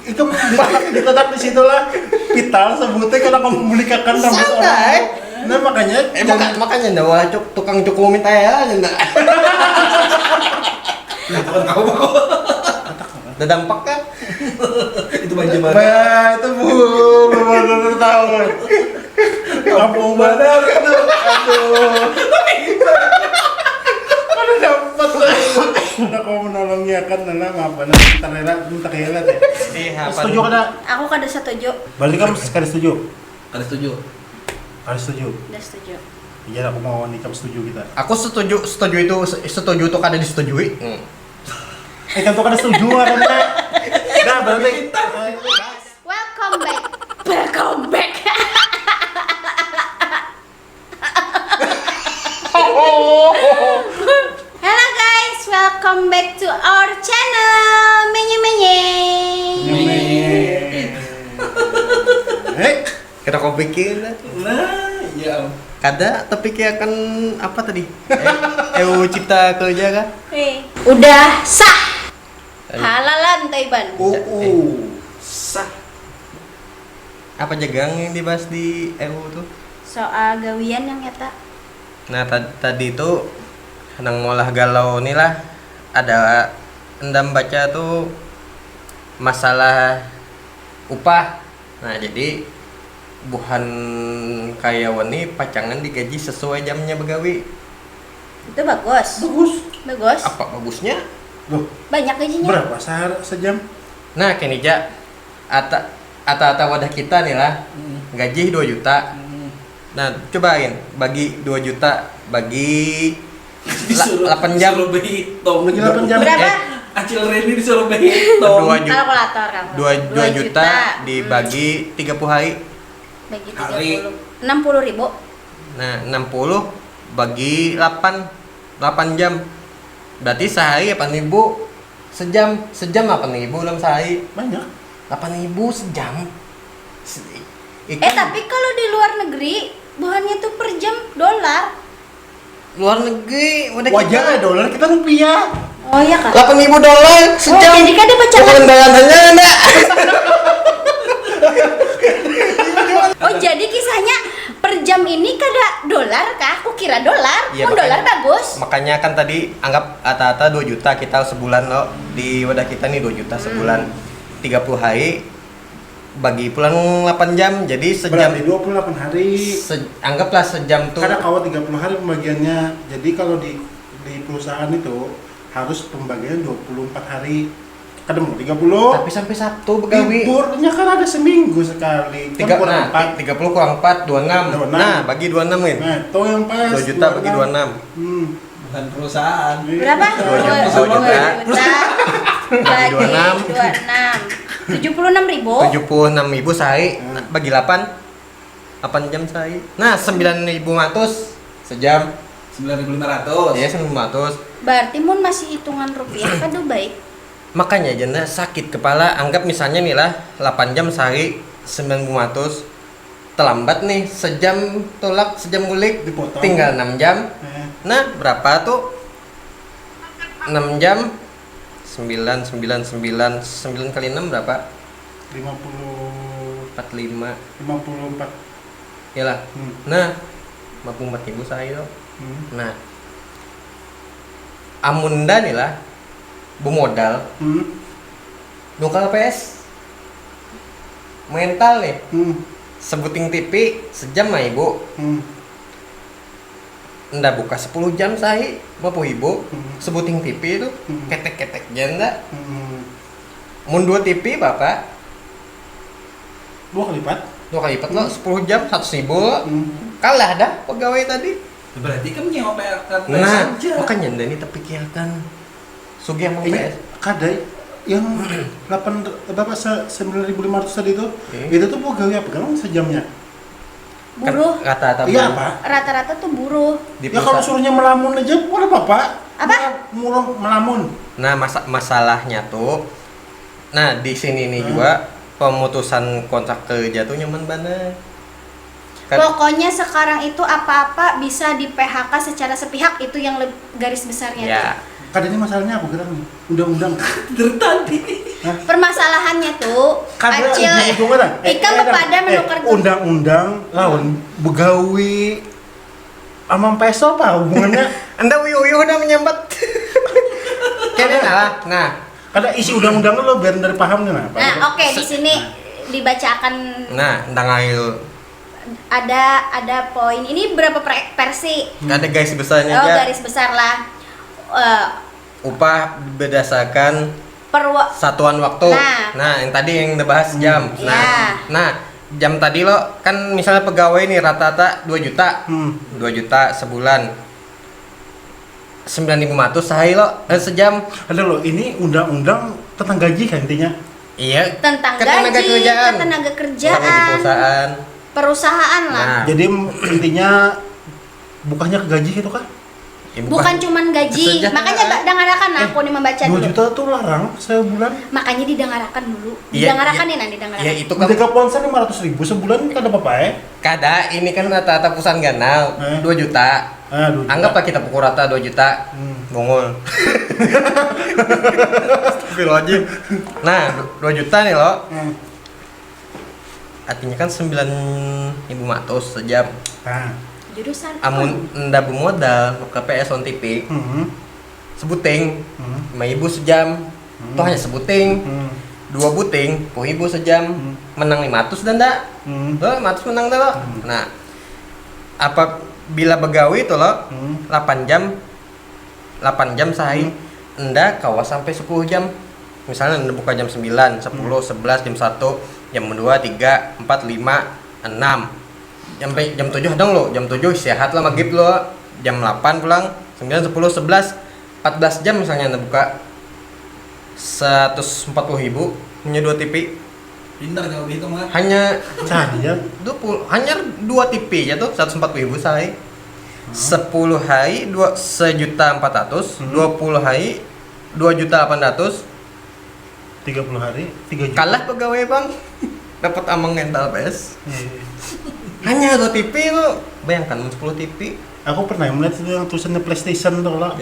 itu ditetak di situ lah. Vital sebutnya karena kamu memulikakan rambut orang. Nah makanya makanya ndak wala tukang cukur minta ya ndak. Teman kamu kok. Ada dampak kan? Itu manja banget. Bah, itu bener tahu. Kampung Badar itu. Aduh. Mana dapat lah. Udah kau menolongnya kan nana apa nana kita rela minta kaya teh. Setuju kada? Aku kada setuju. Berarti kamu sekali setuju? Kalian setuju? Kali setuju. Udah setuju. Iya aku mau nikah setuju kita. Aku setuju itu kada disetujui. Kan tuh kada setuju karena. Nah berarti. Welcome back. Welcome back. Hello guys, welcome back to our channel. Menye. Kita kau bikin Nah, ya. kada tapi kayak akan apa tadi? Cipta kerja kan? Udah sah. Halalan Taiban. Sah. Apa jagang yang dibahas di tuh? Soal gawian yang nyata. Nah tadi itu nang ngolah galau nih lah ada endam baca tuh masalah upah. Nah jadi buhan karyawan nih pacangan digaji sesuai jamnya begawi. Itu bagus. Bagus. Apa bagusnya? Loh, Banyak gajinya. berapa sejam? Nah kini ja ata wadah kita nih lah gaji 2 juta. Nah cobain bagi 2 juta bagi 8 jam. Disuruh berhitung. Lagi 8 jam. Berapa? Acil Reni disuruh berhitung. 2 juta. Kalkulator kamu. 2 juta dibagi 30 hari. Bagi Hari. 30. 60.000. Nah 60 bagi 8 jam. Berarti sehari 8.000 sejam 8.000 dalam sehari. Banyak. 8.000 sejam. Tapi kalau di luar negeri bahannya tuh per jam dolar. Luar negeri udah Wajar ya dolar kita rupiah. Oh iya kan? 8.000 dolar sejam. jadi kan dia baca bukan balangannya enggak. Oh jadi kisahnya per jam ini kada dolar kah? Aku kira dolar. Iya, Dolar bagus. Makanya kan tadi anggap ata-ata 2 juta kita sebulan loh di wadah kita nih 2 juta sebulan 30 hari bagi pulang 8 jam jadi sejam Berarti 28 hari. anggaplah sejam tuh Karena kalau 30 hari pembagiannya. Jadi kalau di perusahaan itu harus pembagian 24 hari. Kadang mau 30. tapi sampai Sabtu begawi Liburnya kan ada seminggu sekali. Kan kurang 4. 30 kurang 4 26. 26. Nah bagi 26 Win Nah, itu yang pas 2 juta bagi 26 Bukan perusahaan. Berapa? 2 juta. Bagi 26. 76.000. 76.000 sehari bagi 8 jam sehari. Nah 9.500 sejam. 9.500. Ya 9.500. Berarti mun masih hitungan rupiah kan baik. Makanya janda sakit kepala. Anggap misalnya nih lah 8 jam sehari 9.500. Terlambat nih sejam tolak sejam gulik Dipotong. tinggal 6 jam. Nah berapa tuh 6 jam 9 kali 6 berapa? 50 45 54. Yalah. Nah 54.000 sehari tuh. Nah amunda nih lah bumodal nukal PS mental nih sebuting TV sejam mah ibu ndak buka 10 jam sehari 50.000 sebuting TV itu ketek-ketek janda mun 2 TV bapak 2 kali lipat. 2 kali lipat lo 10 jam 100.000 kalah dah pegawai tadi. Berarti kan nyewa PS Nah aja. makanya ini terpikirkan sugi yang mau PS Kada yang 9.500 tadi itu. Itu tuh pegawai apa kan sejamnya? Buruh. Kata Iya apa? Rata-rata tuh buruh. di Ya kalau perusahaan. suruhnya melamun aja boleh Bapak. Apa? Murah melamun. Nah masalahnya tuh nah di sini nih juga pemutusan kontrak kerja tuh nyaman banget kan. Pokoknya sekarang itu apa-apa bisa di PHK secara sepihak itu yang garis besarnya Ya tuh. Kadang ini masalahnya aku kira nih, undang-undang. Dari tadi. Permasalahannya tuh Kadang acil ujung-ujungnya Ika kepada menukar undang-undang lawan begawi sama peso apa hubungannya? Anda uyuh udah menyambat. Kayaknya salah. Nah, Kadang isi undang-undangnya lo biar dari paham nih nah. Nah, oke, di sini dibacakan tentang ail. ada poin. Ini berapa versi? Ada garis besarnya Oh, aja. garis besar lah. Upah berdasarkan Perwa satuan waktu. Nah. Yang tadi yang dibahas jam. Iya. Nah, jam tadi lo kan misalnya pegawai nih rata-rata 2 juta. 2 juta sebulan. 9.500 sehari lo sejam. Ada lo, ini undang-undang tentang gaji kan intinya. Iya. tentang Ketenaga gaji, kerjaan. ketenaga Sama di kerjaan, perusahaan. perusahaan lah. Nah. Jadi intinya bukannya ke gaji itu kan? Ya, Bukan cuman gaji, Kesejahteraan. makanya dengarakan aku nih membaca 2 dulu. juta tuh larang sebulan. Makanya didengarakan dulu. Iya, Didengarakan iya. nih nanti didengarakan. Ya itu kan Ketika ponsel 500.000 sebulan kan ada apa ya? kada ini kan rata-rata perusahaan ganal 2 juta. 2 juta. Anggaplah kita pukul rata 2 juta. Bongol. Astagfirullahaladzim. Nah, 2 juta nih lo. Artinya kan 9.500 sejam. Nah. Jurusan Amun enda bermodal ke PS on TV, sebuting 5.000 sejam. Toh hanya sebuting. 2 buting, 10.000 sejam. Menang 500 dan enggak? Lo 500 menang dah lo. Nah, apabila begawi itu lo 8 jam sehari, enda kawas sampai 10 jam. Misalnya enda buka jam 9, 10, 11, jam 1, jam 2, 3, 4, 5, 6. Sampai jam 7 dong lo, jam 7 istirahat lah maghrib lo. Jam 8 pulang, 9, 10, 11, 14 jam misalnya anda buka 140.000 punya 2 TV. Pintar kalau gitu mah. Hanya Cari ya. 20, hanya 2 TV ya tuh 140.000 sehari. 10 hari 1.400.000, 20 hari 2.800.000. 30 hari 3 juta. Kalah pegawai bang, dapat amang rental PS. Iya. Hanya 2 TV lo, bayangkan 10 TV. Aku pernah melihat itu yang tulisannya PlayStation tuh lah. Oh,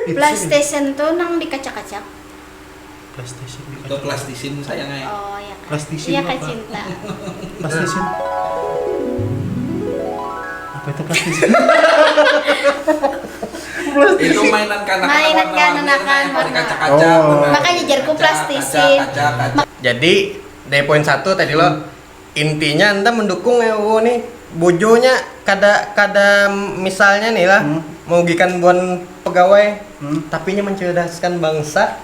itu PlayStation tuh nang dikacak-kacak. PlayStation. Itu plastisin sayangnya. Oh ya kan. PlayStation Iya apa? kan cinta. PlayStation. Apa itu PlayStation? Itu mainan kanak-kanak. Mainan warna-warni, kanak-kanak, yang warna. kaca-kaca. Oh. bener. Makanya jarku Kaca, plastisin. kaca. Jadi dari poin 1 tadi lo intinya anda mendukung EU nih bojonya kada misalnya nih lah merugikan buan pegawai tapi nya mencerdaskan bangsa.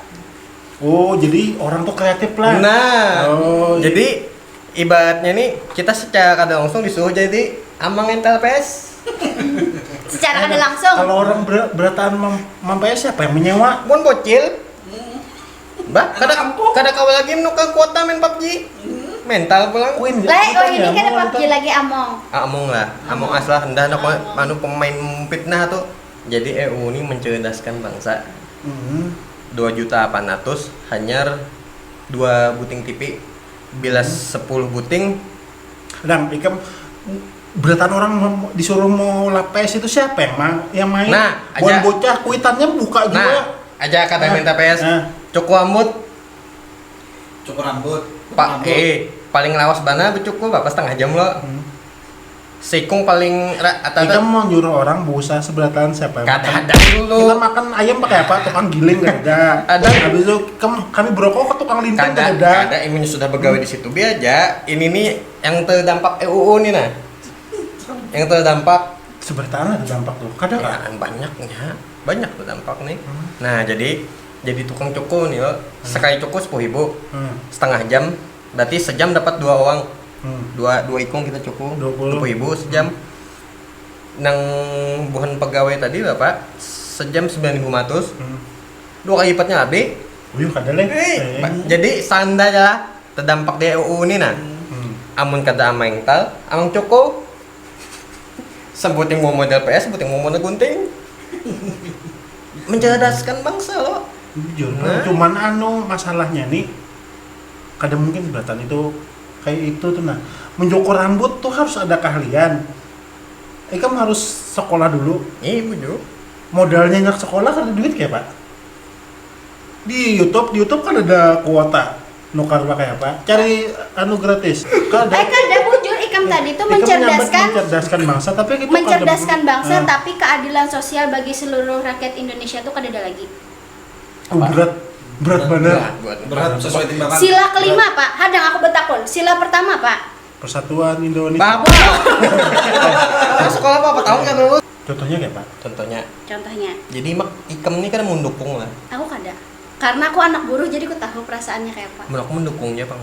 Oh, jadi orang tuh kreatif lah. Nah, Oh, jadi ibaratnya nih kita secara kada langsung disuruh jadi amang entel PS. Secara kada langsung. Kalau orang berataan mampai siapa yang menyewa? Buan bocil. Bah, Anak kampung. kada kawal lagi menukar kuota main PUBG. Mental pulang. Lah, oh ini kan PUBG lagi Among. Among lah, Among Us lah, hendak anu pemain fitnah tuh. Jadi EU ini mencerdaskan bangsa. 2.800.000 hanya 2 buting TV. Bila 10 buting, Dan ikam berataan orang disuruh mau lapes itu siapa yang main? Nah, Buan aja. bocah kuitannya buka juga. nah aja kata minta PS, cukup rambut, Cukur rambut. Pak paling lawas bana becukup apa setengah jam lo. Sikung paling Ikam atau mau nyuruh orang berusaha seberataan siapa? kada Makan- ada dulu. Kita makan ayam pakai apa? Tukang giling gak ada. Ada. Habis itu kami berokok ke tukang linting gak ada. Kada ini sudah begawe di situ biar aja. Ini nih yang terdampak EUU nih nah. Yang terdampak Seberataan ada dampak tuh. Kada kan? ya, banyak tuh dampak nih. Nah jadi tukang cukur nih lo. Sekali cukur 10.000, setengah jam berarti sejam dapat 2 uang. Dua ikung kita cukup 20.000 sejam. Nang bukan pegawai tadi bapak sejam 9.500. 2 kali lipatnya lebih. Uyuh kada leh. Jadi sanda lah terdampak di EU ini nah. Amun kada amang tal, amang cukup. Sebuting mau model PS, sebuting mau model gunting. Mencerdaskan bangsa lo. Jujur, Nah. cuman masalahnya nih kadang mungkin beratan itu kayak itu tuh nah mencukur rambut tuh harus ada keahlian. Ikam harus sekolah dulu. Iya bujuk. modalnya anak sekolah kan ada duit kayak Pak. Di YouTube kan ada kuota nukar pakai apa? Cari anu gratis. Kan ada. Kada bujur ikam tadi tuh Ikam mencerdaskan bangsa tapi itu mencerdaskan bangsa, tapi keadilan sosial bagi seluruh rakyat Indonesia tuh kada ada lagi. berat benar. Berat sesuai timbangan. Sila kelima Pak, hadang aku betakun. Sila pertama Pak. Persatuan Indonesia. Bapak. Sekolah apa tahun kan lulus? Contohnya kayak Pak. Contohnya. Jadi Ikam ini kan mendukung lah. aku kada. Karena aku anak buruh jadi aku tahu perasaannya kayak apa. Aku mendukungnya Bang.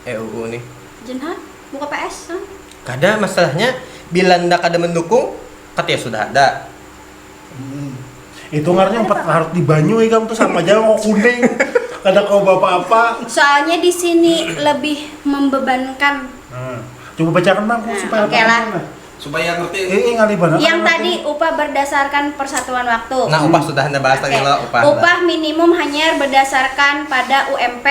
UU nih. Jenhat, buka PS. Kada masalahnya bila ndak ada mendukung, katanya sudah ada. Itu ngaruhnya 4 harus di banyu ikam tuh sama aja mau kuning. Kada kau bapak apa. Soalnya di sini lebih membebankan. Coba bacakan Bang supaya oke lah. Supaya ngerti. Ngali banget. Yang tadi upah berdasarkan persatuan waktu. Nah, upah sudah Anda bahas tadi Oke. loh, upah. Upah minimum hanya berdasarkan pada UMP,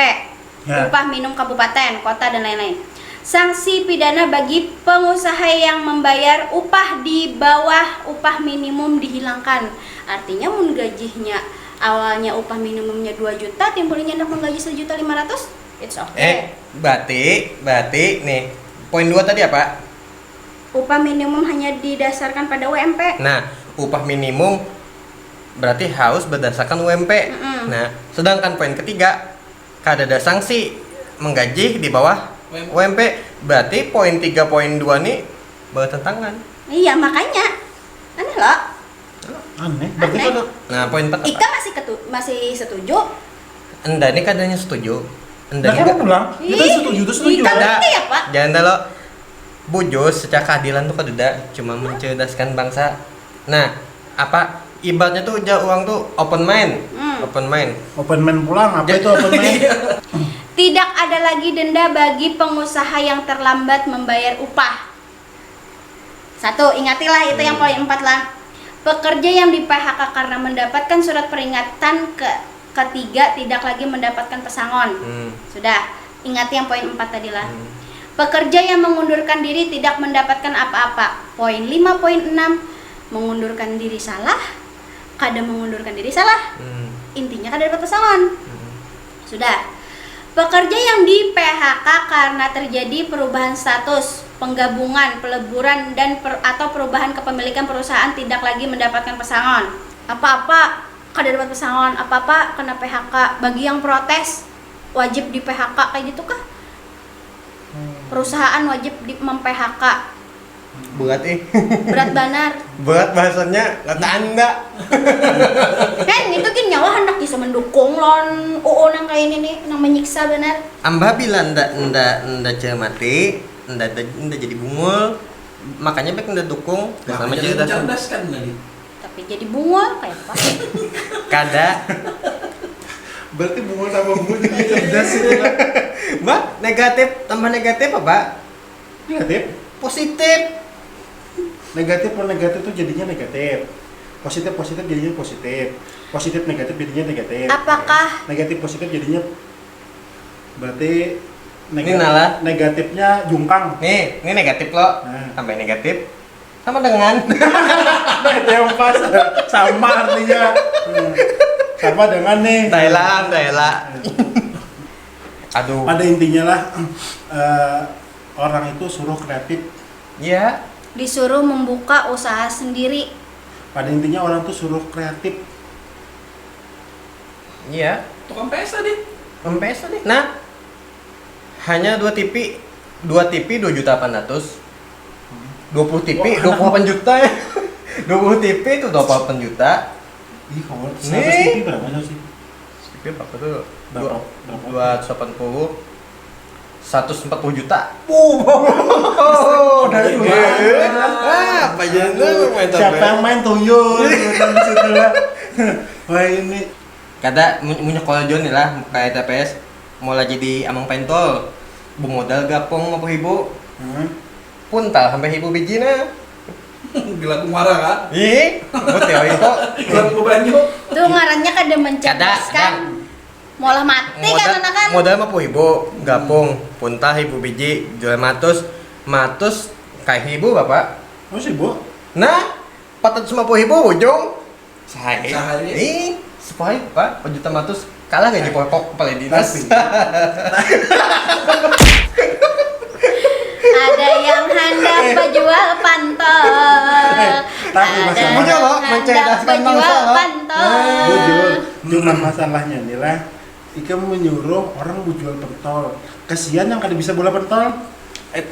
Ya. upah minimum kabupaten, kota dan lain-lain. Sanksi pidana bagi pengusaha yang membayar upah di bawah upah minimum dihilangkan. Artinya mun gajinya awalnya upah minimumnya 2 juta, timbulnya hendak menggaji 1.500.000, it's okay. Berarti nih, poin 2 tadi apa? Upah minimum hanya didasarkan pada UMP. Nah, upah minimum berarti harus berdasarkan UMP. Nah, sedangkan poin ketiga, kada ada sanksi menggaji di bawah UMP. Berarti poin 3 poin 2 nih bertentangan. Iya, makanya aneh loh. Aneh. Berarti Aneh. itu ada Nah, poin 4 Ika apa? masih setuju. Enda nih kadanya setuju. Enda Nah, juga kamu pulang. Kita setuju tuh setuju. Ika Ada. ngerti ya Pak? Jangan lo bujus secara keadilan tuh kada cuma mencerdaskan bangsa. Nah, apa ibaratnya tuh orang tuh open mind. Open mind. Open man pulang. Apa itu open man? Tidak ada lagi denda bagi pengusaha yang terlambat membayar upah. 1, ingatilah itu yang poin 4 lah. Pekerja yang di PHK karena mendapatkan surat peringatan ketiga tidak lagi mendapatkan pesangon. Sudah, ingati yang poin 4 tadi lah. Pekerja yang mengundurkan diri tidak mendapatkan apa-apa. Poin 5, poin 6, mengundurkan diri salah, kada mengundurkan diri salah. Intinya kada dapat pesangon. Sudah. Pekerja yang di PHK karena terjadi perubahan status, penggabungan, peleburan dan atau perubahan kepemilikan perusahaan tidak lagi mendapatkan pesangon. Apa-apa kada dapat pesangon, apa-apa kena PHK. Bagi yang protes wajib di PHK kayak gitu kah? Perusahaan wajib di mem-PHK. Berat Berat banar. Berat bahasanya kata Anda. Kan itu gini nyawa hendak bisa mendukung lon UU nang kayak ini nih, nang menyiksa benar. Amba bila nda cermati, nda jadi bungul. Makanya baik nda dukung sama Jadi cerdas. mencerdaskan tadi. Tapi jadi bungul kayak apa? Kada. Berarti bunga sama bunga jadi cerdas itu. Mbak, negatif tambah negatif apa? Negatif. Positif. Negatif per negatif tuh jadinya negatif. Positif jadinya positif. Positif negatif jadinya negatif. Apakah Negatif positif jadinya berarti Ini nalah. negatifnya jungkang. Ini negatif loh. Nah. Tambah negatif. Sama dengan Itu yang pas sama artinya. Sama dengan nih. Thailand. Aduh. Pada intinya lah orang itu suruh kreatif. Ya. disuruh membuka usaha sendiri? Pada intinya orang tuh suruh kreatif. Iya. Tukang PS tadi. Kempes tadi. Nah, hanya 2 TV 2.800.000. 20 TV Wah, 28 juta ya. 20 TV itu 28 juta. Ih, kalau Nih. 100 TV berapa sih? TV berapa tuh? Berapa? 280 140 juta. Dari dulu. Apa aja Siapa yang main tuyul? Di situ lah. Wah ini Kata punya koljon nih lah kayak TPS mulai jadi amang pentol. Bu modal gapong apa ibu? Puntal sampai ibu biji na. Gila aku marah kan? Ih, betul itu. Gila aku banyu. Itu ngarannya kada mencerdaskan, malah mati kan anak-anak. Modal mah po ibu gapung puntal ibu biji jual matus kayak ibu bapak. oh sih bu. Nah, 450 ibu ujung. Sahai. Sahai. Supaya Pak, Juta Matus kalah gaji pokok kepala dinas. Ada yang hendak berjual pantol. tapi Ada masalah- yang Bujur loh, hendak mencerdaskan berjual bangsa loh. pantol. Bujur, cuman masalahnya nih lah, Ika menyuruh orang mau jual pentol. Kasihan yang kada bisa bola pentol.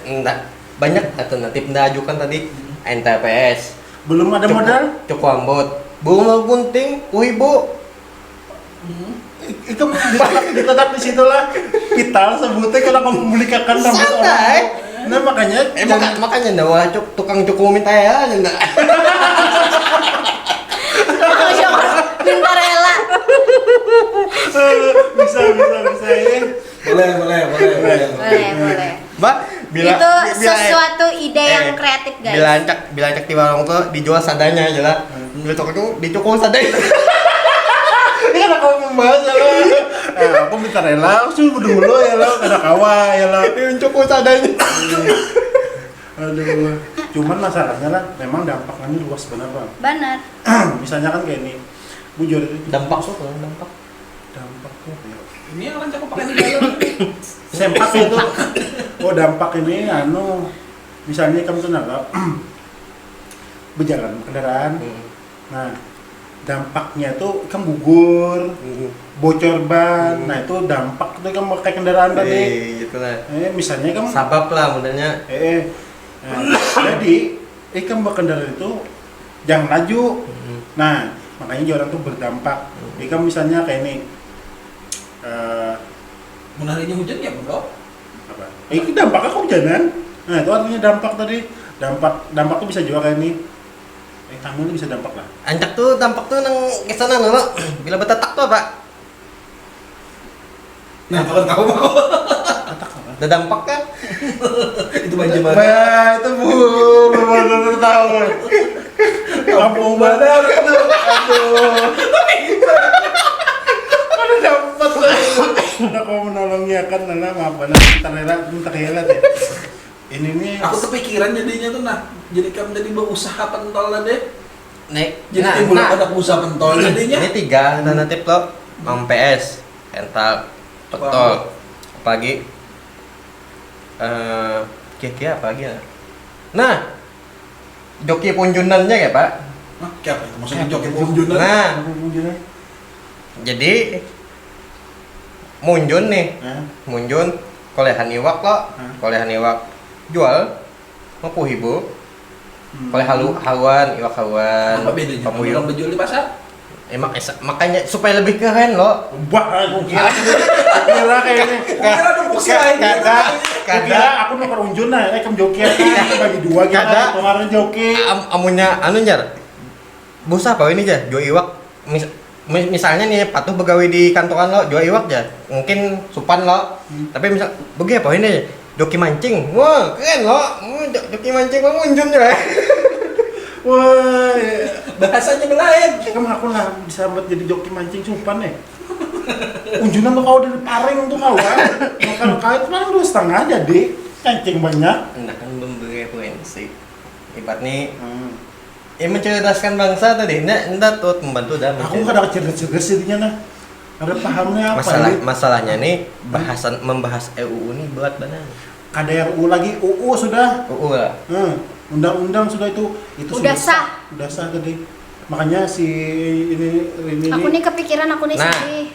Enggak. Banyak alternatif nda ajukan tadi. NTPS. Belum ada modal. Cukup ambot. Bunga gunting, kuhibu. Ika ditetap di situ lah. Vital sebutnya kalau kamu belikan rambut Santai. orang. Nah makanya Makanya nda wah tukang cukup minta ya nda. Tukang syukur minta rela. bisa ya. Boleh. Boleh. Mbak, Itu sesuatu ide yang kreatif, guys. Bila ancak di warung tuh dijual sadanya aja lah. Bila toko dicukup sadanya. Ini kan aku membahas ya lo. Aku minta rela, suruh dulu ya lo, ada kawa ya lo. Dicukup sadanya. Aduh, cuman masalahnya lah, memang dampaknya luas benar bang. Benar. Misalnya kan kayak ini, bujur Dampak tuh, dampak. dampak tuh apa ya? Ini yang lancar kok pakai di dalam. Sempak itu. Oh dampak ini anu, misalnya kamu tuh nggak berjalan kendaraan. Nah dampaknya tuh kan gugur, bocor ban. Nah itu dampak tuh kamu pakai kendaraan tadi. Gitu lah. Misalnya kamu Sabab lah modelnya. Nah, jadi kamu berkendara itu jangan laju. Nah makanya orang tuh berdampak. Kamu misalnya kayak ini. Menarinya hujan ya bro. Apa? Ini dampaknya kehujanan. Nah itu artinya dampak tadi. Dampak tuh bisa juga kayak ini. Kamu bisa dampak lah. Ancak tuh dampak tuh nang kesana no. Bila betatak tuh apa? Nah, kawan kau mau. Katak apa? Ada dampak kan? Itu banjir mana? Bah, itu bu, baru tahu. Kampung Badar itu, aduh. Ada dapat lah. Udah kau menolongnya kan, nana apa? Minta rela deh. Ini nih. Aku kepikiran jadinya tuh nah. Jadi kamu jadi berusaha pentol lah deh. Nek. Jadi timbul ada usaha pentol jadinya. Ini 3 alternatif lo. Mam PS, ental, pentol. Pagi. Kira-kira apa lagi ya? Nah, joki punjunannya ya Pak. Hah, kayak apa itu? Maksudnya joki punjunan? Nah, jadi munjun nih, munjun kolehan iwak lo, kolehan iwak jual, mau hibu, koleh haluan, iwak haluan, Apa bedanya? pemuyung. Orang dijual di pasar? Makanya supaya lebih keren lo. Wah, aku kira kayaknya. Kira ada fungsi lain. Kira aku nuker unjun nah, kamu joki kan bagi dua gitu. Kada. Kemarin joki. Amunya anu jar. Busa apa ini aja, jual iwak. Misalnya nih patuh begawe di kantoran lo, jual iwak aja. Mungkin supan lo. Tapi misal bagi apa ini aja? Joki mancing. Wah, keren lo. Joki mancing lo unjun ya. Wah, Bahasanya lain. kamu aku lah bisa buat jadi joki mancing supan ya. Unjunan tuh kau dari paring tuh kau kan. Kalau kau itu paling 2,5 aja deh. Kancing banyak. Nah kan memberi referensi. Ibarat nih, mencerdaskan bangsa tadi. Nggak tuh membantu dalam. Aku kadang cerdas-cerdas jadinya nah. Ada pahamnya apa ini? Masalahnya nih membahas RUU ini berat banget. Ada yang U lagi, UU sudah. RUU lah. Undang-undang sudah itu Udah sah. Udah sah tadi. Makanya si ini Aku nih kepikiran aku nih Nah, sedih.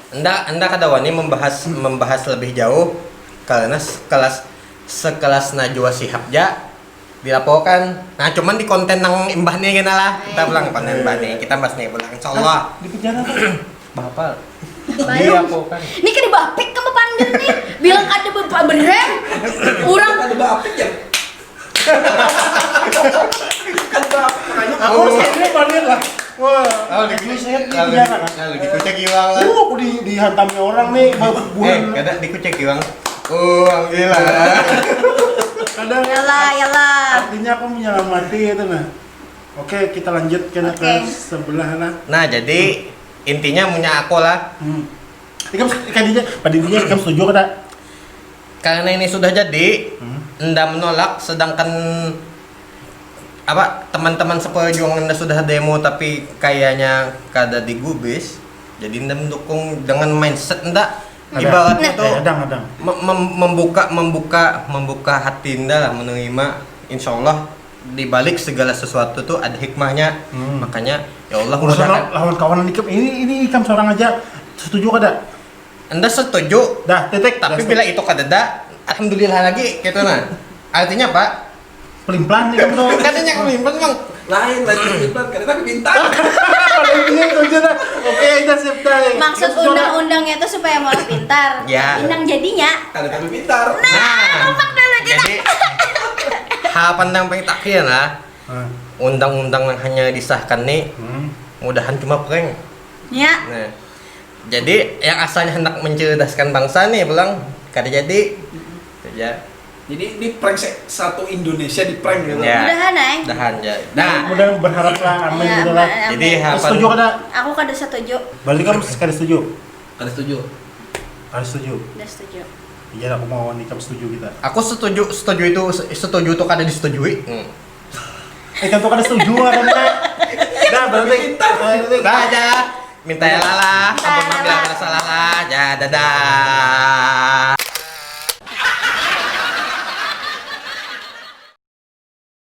anda kadawani membahas lebih jauh karena sekelas Najwa Shihab ja dilaporkan. Nah, cuman di konten nang imbahnya gini lah. Kita pulang konten imbahnya. Kita bahas nih pulang. Insyaallah. di penjara kan. Bapak. Bayang. Ini kan dibapik kamu panggil nih. Bilang ada bapak beneran. Orang Ada bapik ya? Kan bapik makanya. Aku sendiri panggil lah. Wah, Oh, saya di penjara kan. Kalau dikucek iwang lah. Aku dihantami orang nih bulan. Kada dikucek iwang. Oh, alhamdulillah. Kadang yalah. artinya aku menyelamati itu nah. Oke, kita lanjut ke Oke. sebelah lah. Nah, jadi intinya punya aku lah. Pada intinya kamu setuju kada? Karena ini sudah jadi, Anda menolak, sedangkan apa teman-teman seperjuangan Anda sudah demo tapi kayaknya kada digubris, jadi Anda mendukung dengan mindset Anda ibaratnya tuh Adang. membuka hati Anda lah menerima, insya Allah di balik segala sesuatu tuh ada hikmahnya. Makanya ya Allah Urusan lawan kawanan ikam ini ikam seorang aja setuju kada? Anda setuju, Dah, titik. tapi bila itu kada, alhamdulillah lagi gitu nah. Artinya Pak, pelin-pelan ikam tuh. katanya kami memang Lain pintar kan tapi pintar. Kalau ini setuju dah. Oke, kita sip dah. Maksud undang-undangnya itu supaya malah pintar. Ya. Indang jadinya. Kan tapi pintar. nah, jadi harapan yang paling terakhir lah, undang-undang yang hanya disahkan nih, mudahan cuma prank. Ya. Nah, jadi yang asalnya hendak mencerdaskan bangsa nih, bilang kada jadi. Ya, Jadi ini prank satu Indonesia di prank gitu. Ya. Mudahan ya. mudahan ya. Nah, Mudah berharap lah, amin Ya, gitu lah. amin. jadi harapan Setuju kada? Aku kada setuju. Balik kamu sekali setuju. Kan setuju. Harus setuju. Udah setuju. Iya, aku mau nikah setuju kita. aku setuju itu kada disetujui. Kan tuh kada setuju kan? Dah, berarti. Dah aja. Minta ya lah. Ampun bilang ada salah lah. Ya, dadah.